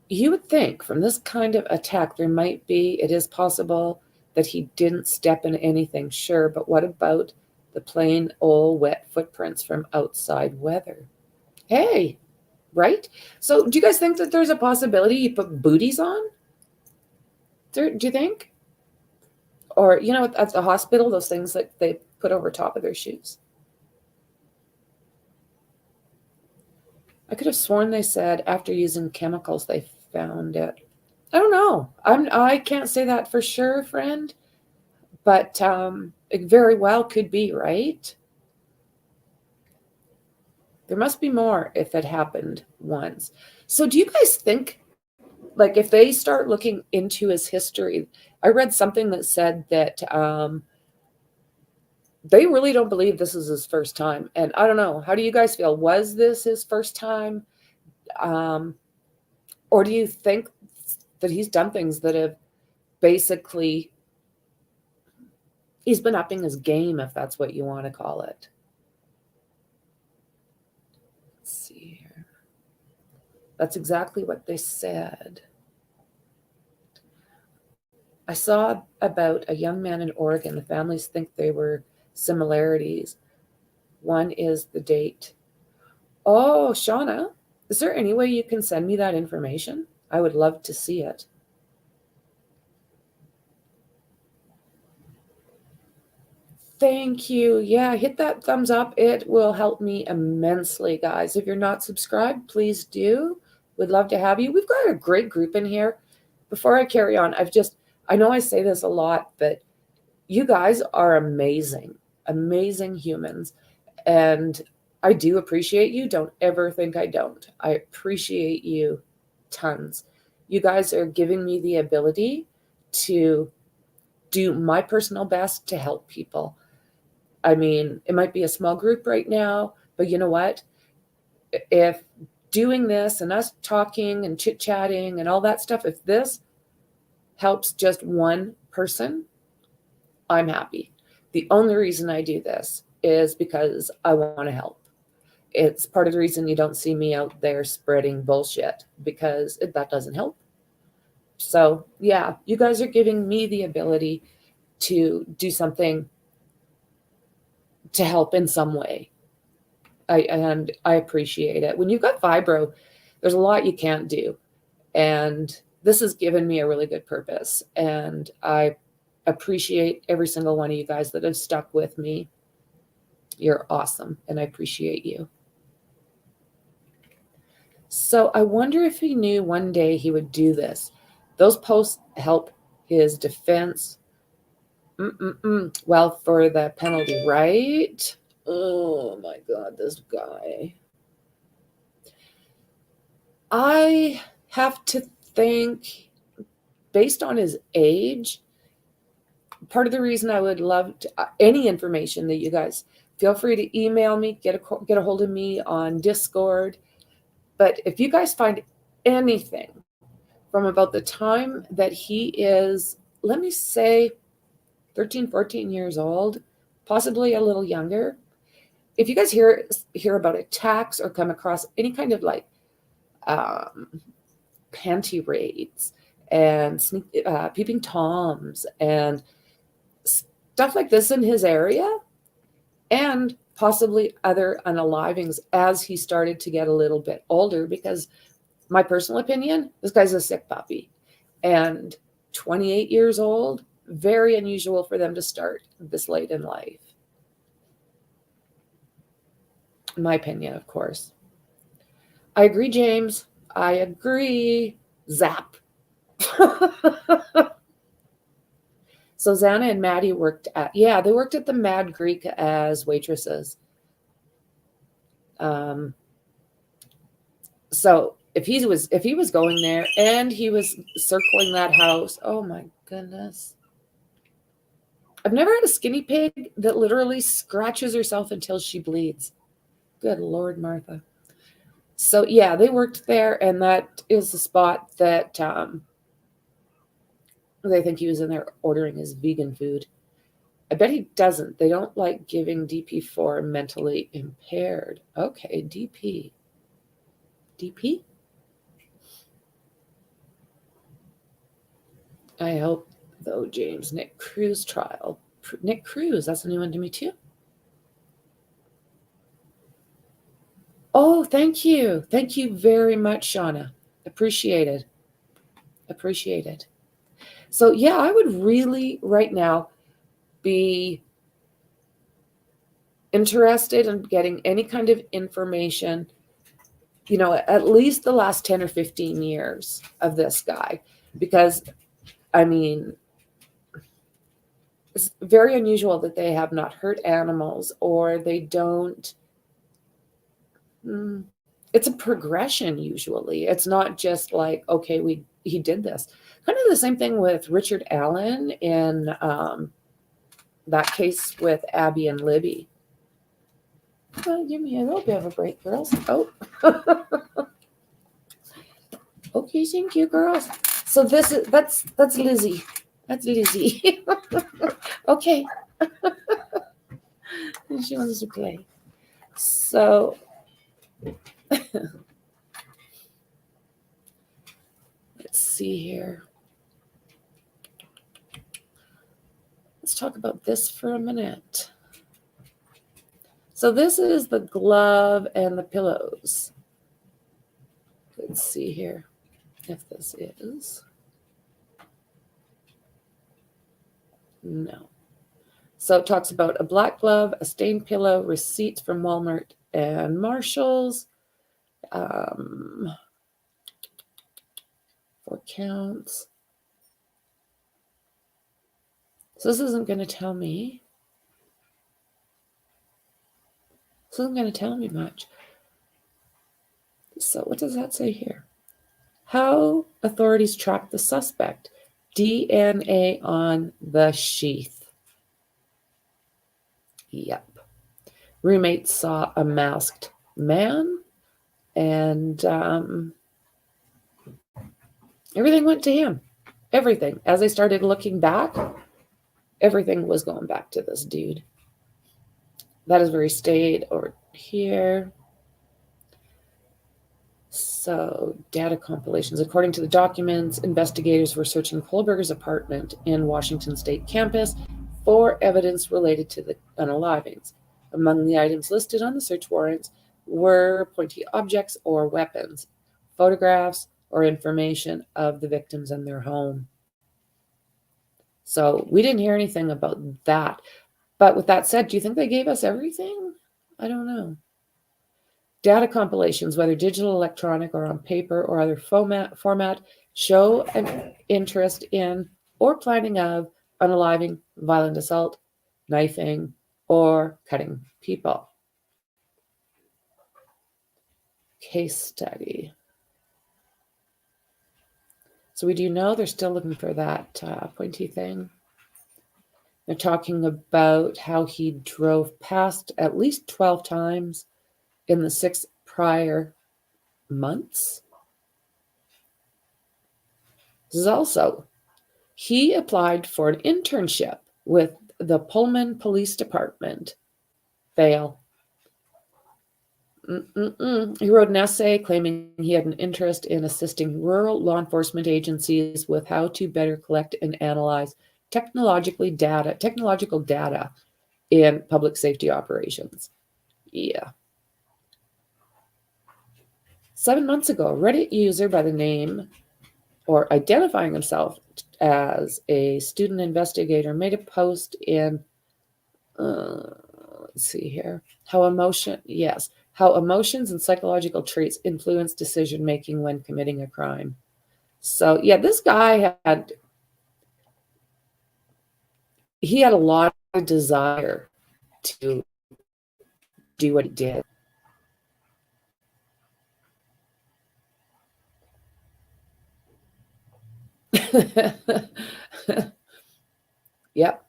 You would think from this kind of attack it is possible that he didn't step in anything, sure, but what about the plain old wet footprints from outside weather? Hey, right? So do you guys think that there's a possibility he put booties on? Do you think? Or, at the hospital, those things that they put over top of their shoes. I could have sworn they said after using chemicals they found it. I don't know. I can't say that for sure, friend. But It very well could be, right? There must be more if it happened once. So do you guys think, like, if they start looking into his history, I read something that said that they really don't believe this is his first time. And I don't know. How do you guys feel? Was this his first time? Or do you think that he's done things that have basically, he's been upping his game, if that's what you want to call it? Let's see here. That's exactly what they said. I saw about a young man in Oregon. The families think they were similarities. One is the date. Oh, Xana, is there any way you can send me that information? I would love to see it. Thank you. Yeah, hit that thumbs up. It will help me immensely, guys. If you're not subscribed, please do. We'd love to have you. We've got a great group in here. Before I carry on, I know I say this a lot, but you guys are amazing, amazing humans. And I do appreciate you. Don't ever think I don't. I appreciate you tons. You guys are giving me the ability to do my personal best to help people. I mean, it might be a small group right now, but you know what? If doing this and us talking and chit-chatting and all that stuff, if this helps just one person, I'm happy. The only reason I do this is because I want to help. It's part of the reason you don't see me out there spreading bullshit, because that doesn't help. So yeah, you guys are giving me the ability to do something to help in some way. And I appreciate it. When you've got fibro, there's a lot you can't do. And this has given me a really good purpose. And I appreciate every single one of you guys that have stuck with me. You're awesome. And I appreciate you. So I wonder if he knew one day he would do this. Those posts help his defense. Well, for the penalty, right? Oh my God, this guy. I have to think, based on his age, part of the reason I would love to, any information that you guys, feel free to email me, get a hold of me on Discord. But if you guys find anything from about the time that he is, let me say, 13, 14 years old, possibly a little younger, if you guys hear about attacks or come across any kind of like panty raids and peeping toms and stuff like this in his area, and possibly other unalivings as he started to get a little bit older, because my personal opinion, this guy's a sick puppy. And 28 years old, very unusual for them to start this late in life. In my opinion, of course. I agree, James. I agree. Zap. So Xana and Maddi worked at the Mad Greek as waitresses. So if he was going there and he was circling that house, oh my goodness. I've never had a skinny pig that literally scratches herself until she bleeds. Good Lord, Martha. So yeah, they worked there, and that is the spot that they think he was in there ordering his vegan food. I bet he doesn't. They don't like giving DP for mentally impaired. Okay, DP. DP? I hope, though, James. Nick Cruz trial. Nick Cruz, that's a new one to me, too. Oh, thank you. Thank you very much, Xana. Appreciate it. Appreciate it. So, yeah, I would really, right now, be interested in getting any kind of information, you know, at least the last 10 or 15 years of this guy. Because, I mean, it's very unusual that they have not hurt animals, or they don't. It's a progression usually. It's not just like, okay, he did this. Kind of the same thing with Richard Allen in that case with Abby and Libby. Well, give me a little bit of a break, girls. Oh. Okay, thank you, girls. So that's Lizzie. That's Lizzie. Okay. She wants to play. So let's see here. Let's talk about this for a minute. So this is the glove and the pillows. Let's see here if this is. No. So it talks about a black glove, a stained pillow, receipts from Walmart and Marshall's. 4 counts. So this isn't going to tell me. This isn't going to tell me much. So what does that say here? How authorities tracked the suspect. DNA on the sheath. Yep. Roommates saw a masked man, and everything went to him. Everything. As I started looking back, everything was going back to this dude. That is where he stayed, over here. So, data compilations. According to the documents, investigators were searching Kohberger's apartment in Washington State campus for evidence related to the unalivings. Among the items listed on the search warrants were pointy objects or weapons, photographs, or information of the victims and their home. So we didn't hear anything about that. But with that said, do you think they gave us everything? I don't know. Data compilations, whether digital, electronic, or on paper or other format, show an interest in or planning of unaliving, violent assault, knifing, or cutting people. Case study. So we do know they're still looking for that pointy thing. They're talking about how he drove past at least 12 times in the 6 prior months. This is also, he applied for an internship with the Pullman Police Department. Fail. He wrote an essay claiming he had an interest in assisting rural law enforcement agencies with how to better collect and analyze technological data in public safety operations. Yeah. 7 months ago, a Reddit user by the name or identifying himself as a student investigator made a post in, let's see here, how emotions and psychological traits influence decision-making when committing a crime. So yeah, this guy had a lot of desire to do what he did. Yep.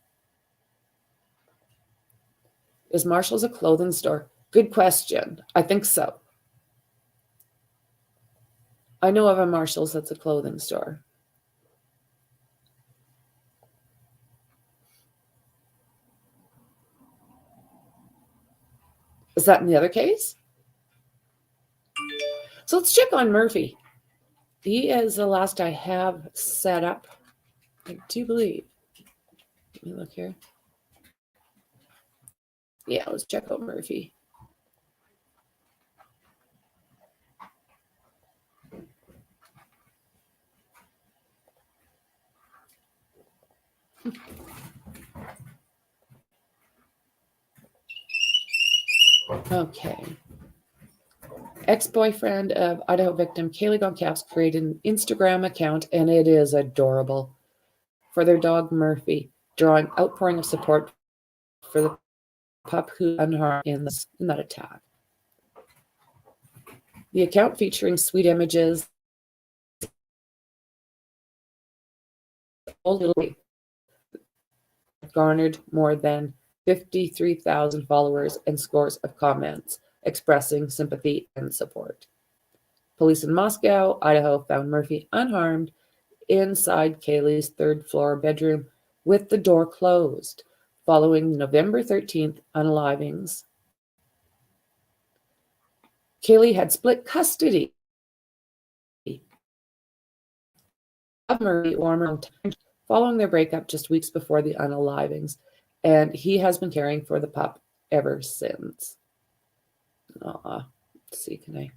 Is Marshall's a clothing store? Good question. I think so. I know of a Marshall's that's a clothing store. Is that in the other case? So let's check on Murphy. He is the last I have set up, I do believe. Let me look here. Yeah, let's check out Murphy. Okay. Ex-boyfriend of Idaho victim Kaylee Goncalves created an Instagram account, and it is adorable, for their dog Murphy. drawing outpouring of support for the pup who unharmed in that attack. The account featuring sweet images garnered more than 53,000 followers and scores of comments expressing sympathy and support. Police in Moscow, Idaho found Murphy unharmed inside Kaylee's third-floor bedroom with the door closed following November 13th unalivings. Kaylee had split custody of Murphy following their breakup just weeks before the unalivings, and he has been caring for the pup ever since. Let's see, can I?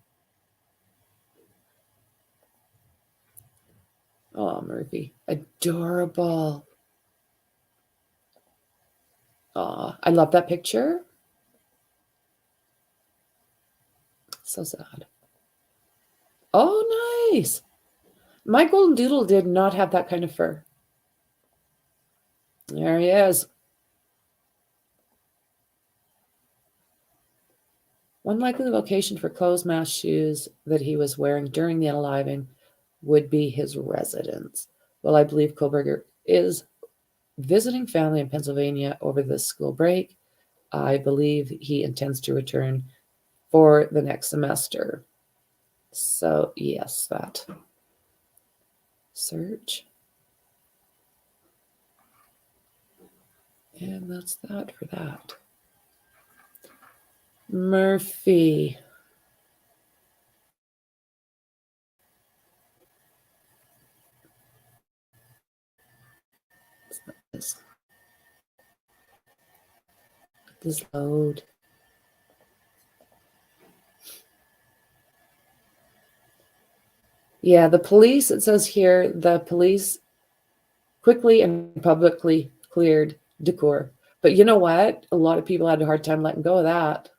Oh, Murphy, adorable. I love that picture. So sad. Oh, nice. My golden doodle did not have that kind of fur. There he is. One likely location for clothes, mask, shoes that he was wearing during the unaliving would be his residence. Well, I believe Kohberger is visiting family in Pennsylvania over the school break. I believe he intends to return for the next semester. So, yes, that. Search. And that's that for that. Murphy. This load. Yeah, the police, it says here, the police quickly and publicly cleared Decour. But you know what? A lot of people had a hard time letting go of that.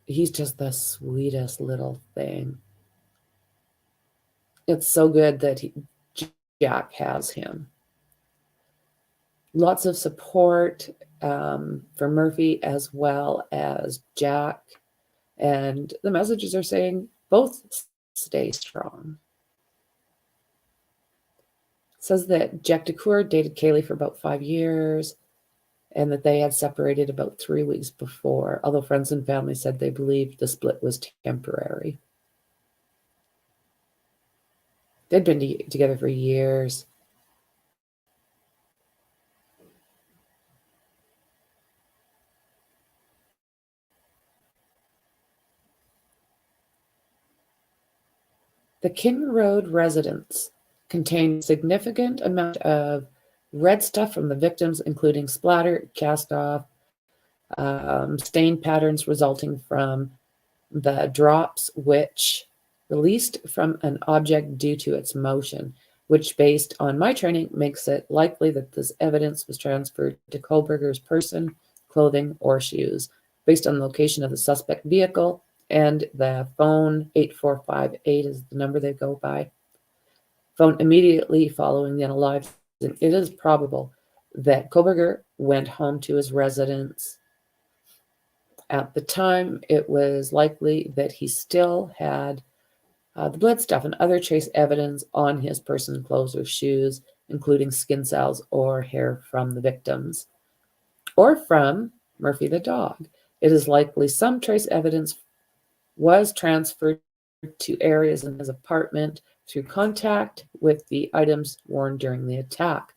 He's just the sweetest little thing. It's so good that Jack has him. Lots of support for Murphy as well as Jack. And the messages are saying both stay strong. It says that Jack Decour dated Kaylee for about 5 years and that they had separated about 3 weeks before, although friends and family said they believed the split was temporary. They'd been together for years. The King Road residence contained a significant amount of red stuff from the victims, including splatter, cast off, stain patterns resulting from the drops, which released from an object due to its motion, which, based on my training, makes it likely that this evidence was transferred to Kohberger's person, clothing, or shoes, based on the location of the suspect vehicle and the phone 8458 is the number they go by. Phone immediately following the unalived. It is probable that Kohberger went home to his residence. At the time, it was likely that he still had the blood stuff and other trace evidence on his person, clothes, or shoes, including skin cells or hair from the victims, or from Murphy the dog. It is likely some trace evidence was transferred to areas in his apartment through contact with the items worn during the attack.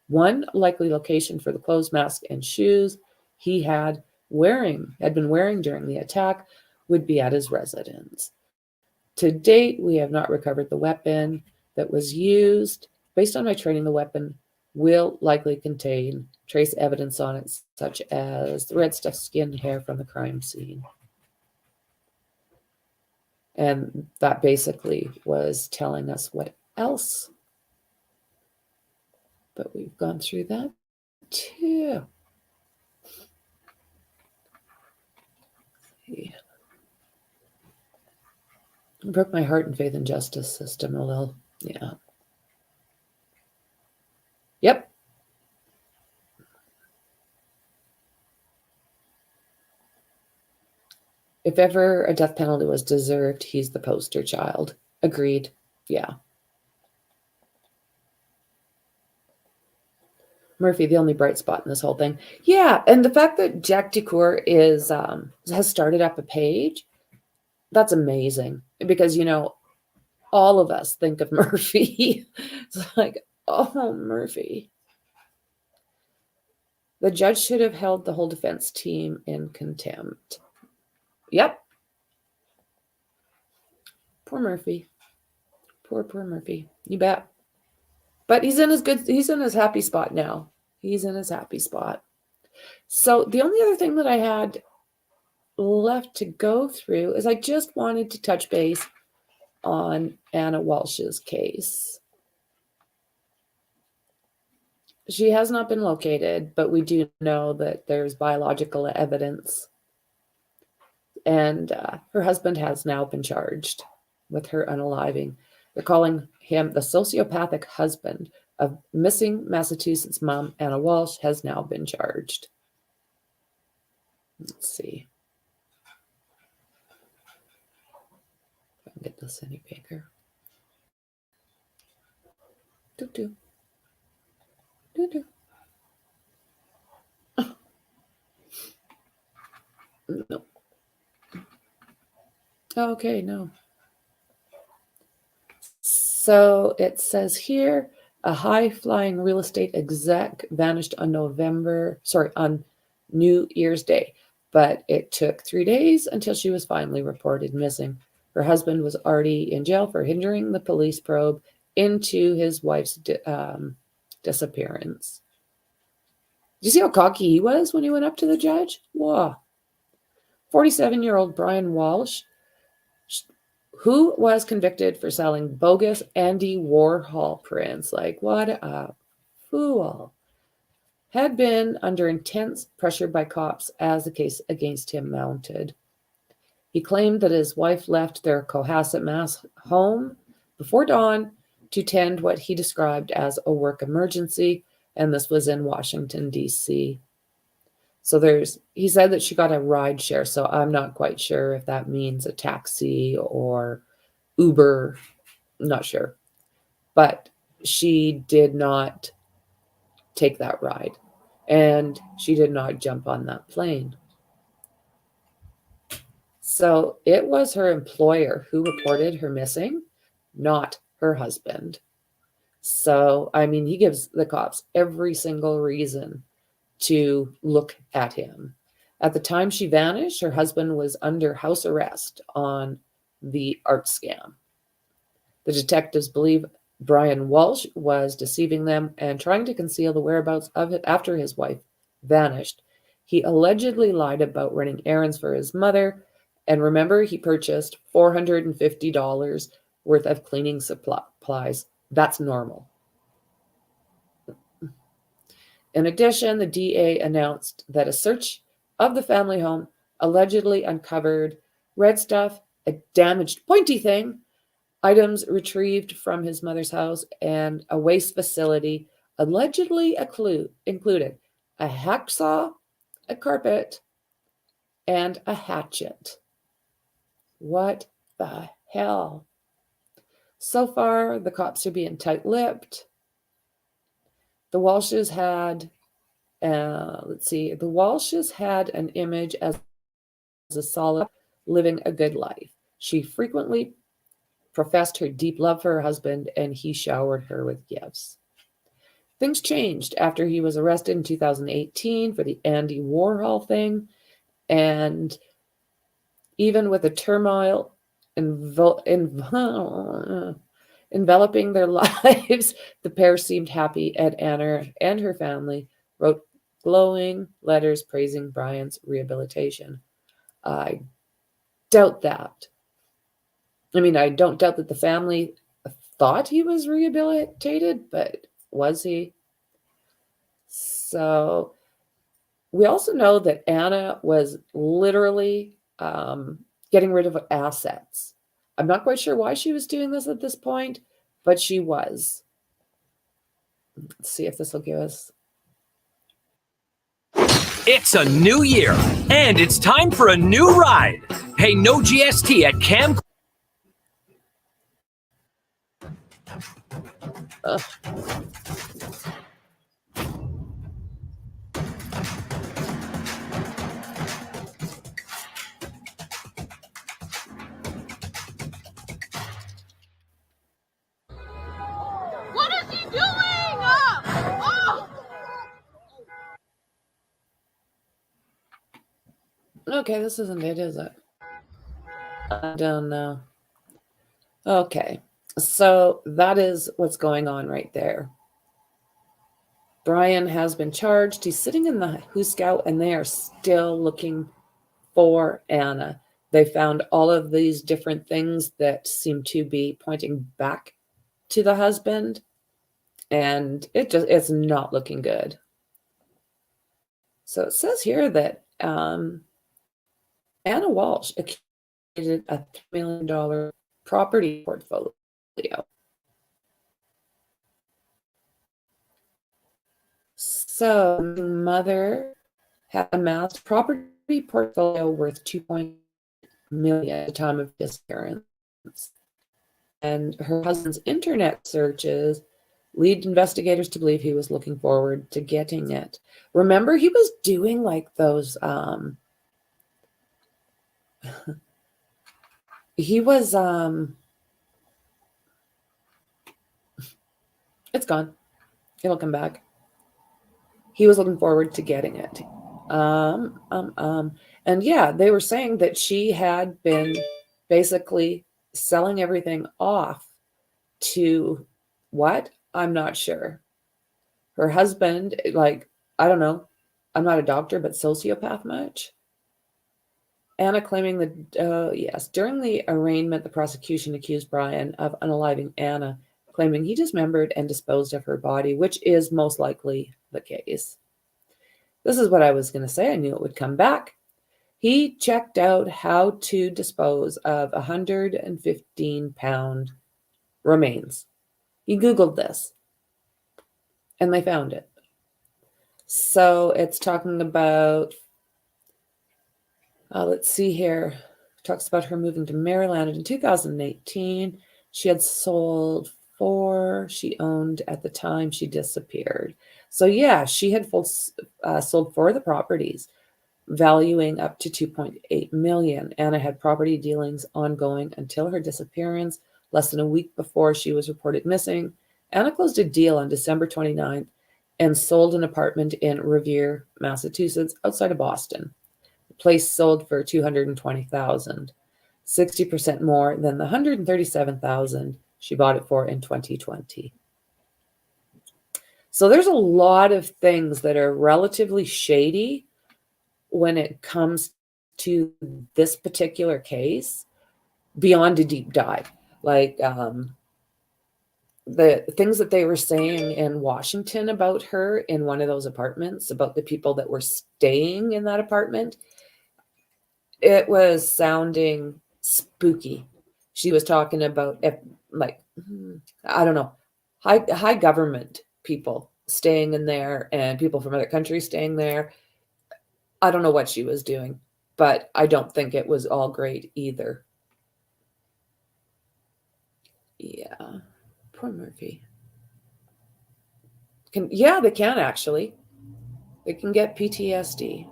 One likely location for the clothes, mask, and shoes he had been wearing during the attack would be at his residence. To date, we have not recovered the weapon that was used. Based on my training, the weapon will likely contain trace evidence on it, such as the red stuff, skin, hair from the crime scene. And that basically was telling us what else. But we've gone through that too. Yeah. It broke my heart and faith in justice system a little. Yeah. Yep. If ever a death penalty was deserved, he's the poster child. Agreed. Yeah. Murphy, the only bright spot in this whole thing. Yeah, and the fact that Jack Ducour is has started up a page, that's amazing. Because, you know, all of us think of Murphy. It's like, oh, Murphy. The judge should have held the whole defense team in contempt. Yep. Poor Murphy. Poor Murphy. You bet. But he's in his happy spot now. He's in his happy spot. So the only other thing that I had left to go through is I just wanted to touch base on Anna Walshe's case. She has not been located, but we do know that there's biological evidence. And her husband has now been charged with her unaliving. They're calling him the sociopathic husband of missing Massachusetts mom Anna Walshe has now been charged. Let's see. If I can get this any bigger. Doo-doo. Doo-doo. No. Okay, no. So it says here, a high-flying real estate exec vanished on on New Year's Day, but it took 3 days until she was finally reported missing. Her husband was already in jail for hindering the police probe into his wife's disappearance. Did you see how cocky he was when he went up to the judge? Whoa. 47-year-old Bryan Walshe, who was convicted for selling bogus Andy Warhol prints. Like, what a fool. Had been under intense pressure by cops as the case against him mounted. He claimed that his wife left their Cohasset, Mass home before dawn to tend what he described as a work emergency, and this was in Washington, D.C. So he said that she got a ride share, so I'm not quite sure if that means a taxi or Uber, not sure. But she did not take that ride, and she did not jump on that plane. So it was her employer who reported her missing, not her husband. So, I mean, he gives the cops every single reason to look at him. At the time she vanished, her husband was under house arrest on the art scam. The detectives believe Bryan Walshe was deceiving them and trying to conceal the whereabouts of it after his wife vanished. He allegedly lied about running errands for his mother. And remember, he purchased $450 worth of cleaning supplies. That's normal. In addition, the DA announced that a search of the family home allegedly uncovered red stuff, a damaged pointy thing, items retrieved from his mother's house, and a waste facility allegedly included a hacksaw, a carpet, and a hatchet. What the hell? So far, the cops are being tight-lipped. The Walshes had, the Walshes had an image as a solid, living a good life. She frequently professed her deep love for her husband, and he showered her with gifts. Things changed after he was arrested in 2018 for the Andy Warhol thing, and even with the turmoil enveloping their lives, the pair seemed happy, and Anna and her family wrote glowing letters praising Bryan's rehabilitation. I doubt that. I mean, I don't doubt that the family thought he was rehabilitated, but was he? So we also know that Anna was literally getting rid of assets. I'm not quite sure why she was doing this at this point, but she was. Let's see if this will give us. It's a new year, and it's time for a new ride. Pay no GST at Cam. What is he doing? Oh! Okay, this isn't it, is it? I don't know. Okay, so that is what's going on right there. Bryan has been charged. He's sitting in the Huskow, and they are still looking for Anna. They found all of these different things that seem to be pointing back to the husband, and it's not looking good. So it says here that Anna Walshe accumulated a $3 million property portfolio. So mother had amassed property portfolio worth $2.0 million at the time of disappearance. And her husband's internet searches lead investigators to believe he was looking forward to getting it. Remember, he was doing like those, he was, it's gone. It'll come back. He was looking forward to getting it. And yeah, they were saying that she had been basically selling everything off to what? I'm not sure. Her husband, like, I don't know. I'm not a doctor, but sociopath much. Anna claiming that, yes, during the arraignment, the prosecution accused Bryan of unaliving Anna, claiming he dismembered and disposed of her body, which is most likely the case. This is what I was going to say. I knew it would come back. He checked out how to dispose of 115-pound remains. He Googled this, and they found it. So it's talking about, let's see here. It talks about her moving to Maryland in 2018. She had sold 4 she owned at the time she disappeared. So yeah, she had sold 4 of the properties, valuing up to $2.8 million. Anna had property dealings ongoing until her disappearance, less than a week before she was reported missing. Anna closed a deal on December 29th and sold an apartment in Revere, Massachusetts, outside of Boston. The place sold for $220,000, 60% more than the $137,000 she bought it for in 2020. So there's a lot of things that are relatively shady when it comes to this particular case, beyond a deep dive. Like the things that they were saying in Washington about her in one of those apartments, about the people that were staying in that apartment, it was sounding spooky. She was talking about, like, I don't know, high government people staying in there and people from other countries staying there. I don't know what she was doing, but I don't think it was all great either. Yeah, poor Murphy. They can actually. They can get PTSD.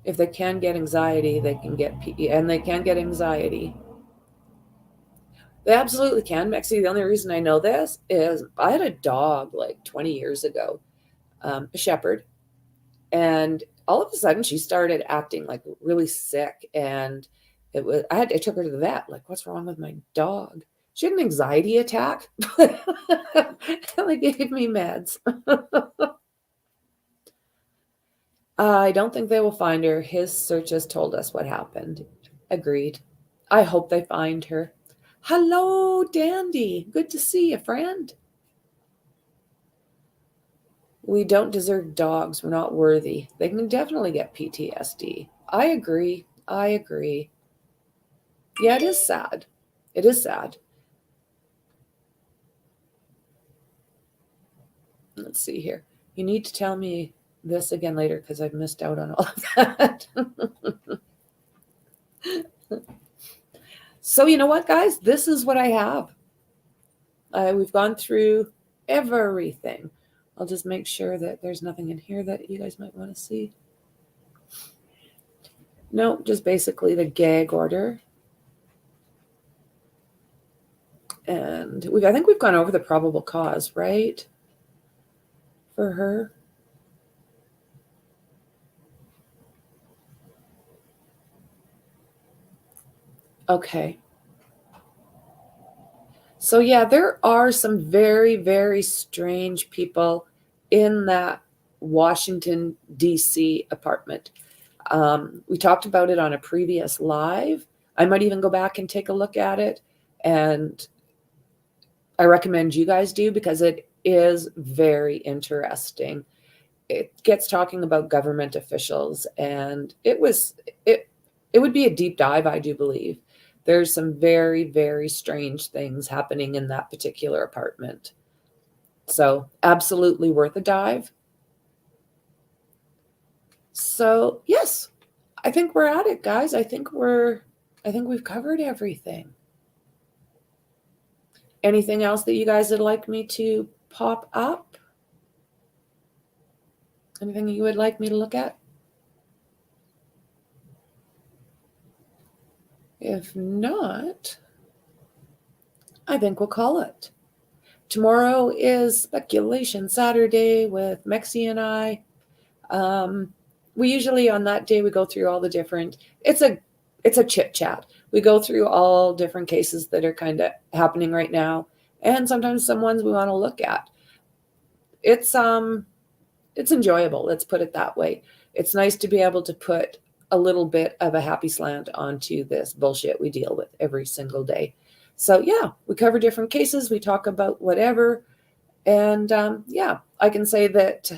If they can get anxiety, they can get and they can get anxiety. They absolutely can, Mexi. The only reason I know this is I had a dog like 20 years ago, a shepherd, and all of a sudden she started acting like really sick, and I took her to the vet. Like, what's wrong with my dog? She had an anxiety attack, and they gave me meds. I don't think they will find her. His searches told us what happened. Agreed. I hope they find her. Hello, Dandy. Good to see you, friend. We don't deserve dogs. We're not worthy. They can definitely get PTSD. I agree. Yeah, it is sad. It is sad. Let's see here. You need to tell me this again later because I've missed out on all of that. So you know what, guys? This is what I have. We've gone through everything. I'll just make sure that there's nothing in here that you guys might want to see. No, just basically the gag order. And I think we've gone over the probable cause, right? For her. Okay. So yeah, there are some very, very strange people in that Washington, D.C. apartment. We talked about it on a previous live. I might even go back and take a look at it. And I recommend you guys do because it is very interesting. It gets talking about government officials, and it would be a deep dive, I do believe. There's some very, very strange things happening in that particular apartment. So absolutely worth a dive. So yes, I think we're at it, guys. I think we've covered everything. Anything else that you guys would like me to pop up? Anything you would like me to look at? If not, I think we'll call it. Tomorrow is Speculation Saturday with Mexi and I. We usually on that day we go through all the different. It's a chit chat. We go through all different cases that are kind of happening right now, and sometimes some ones we want to look at. It's enjoyable. Let's put it that way. It's nice to be able to put a little bit of a happy slant onto this bullshit we deal with every single day. So yeah, we cover different cases. We talk about whatever. And yeah, I can say that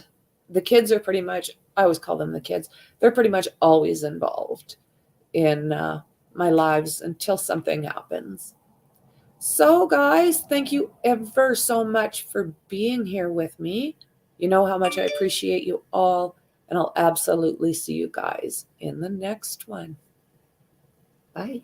the kids are pretty much, I always call them the kids, they're pretty much always involved in my lives until something happens. So guys, thank you ever so much for being here with me. You know how much I appreciate you all, and I'll absolutely see you guys in the next one. Bye.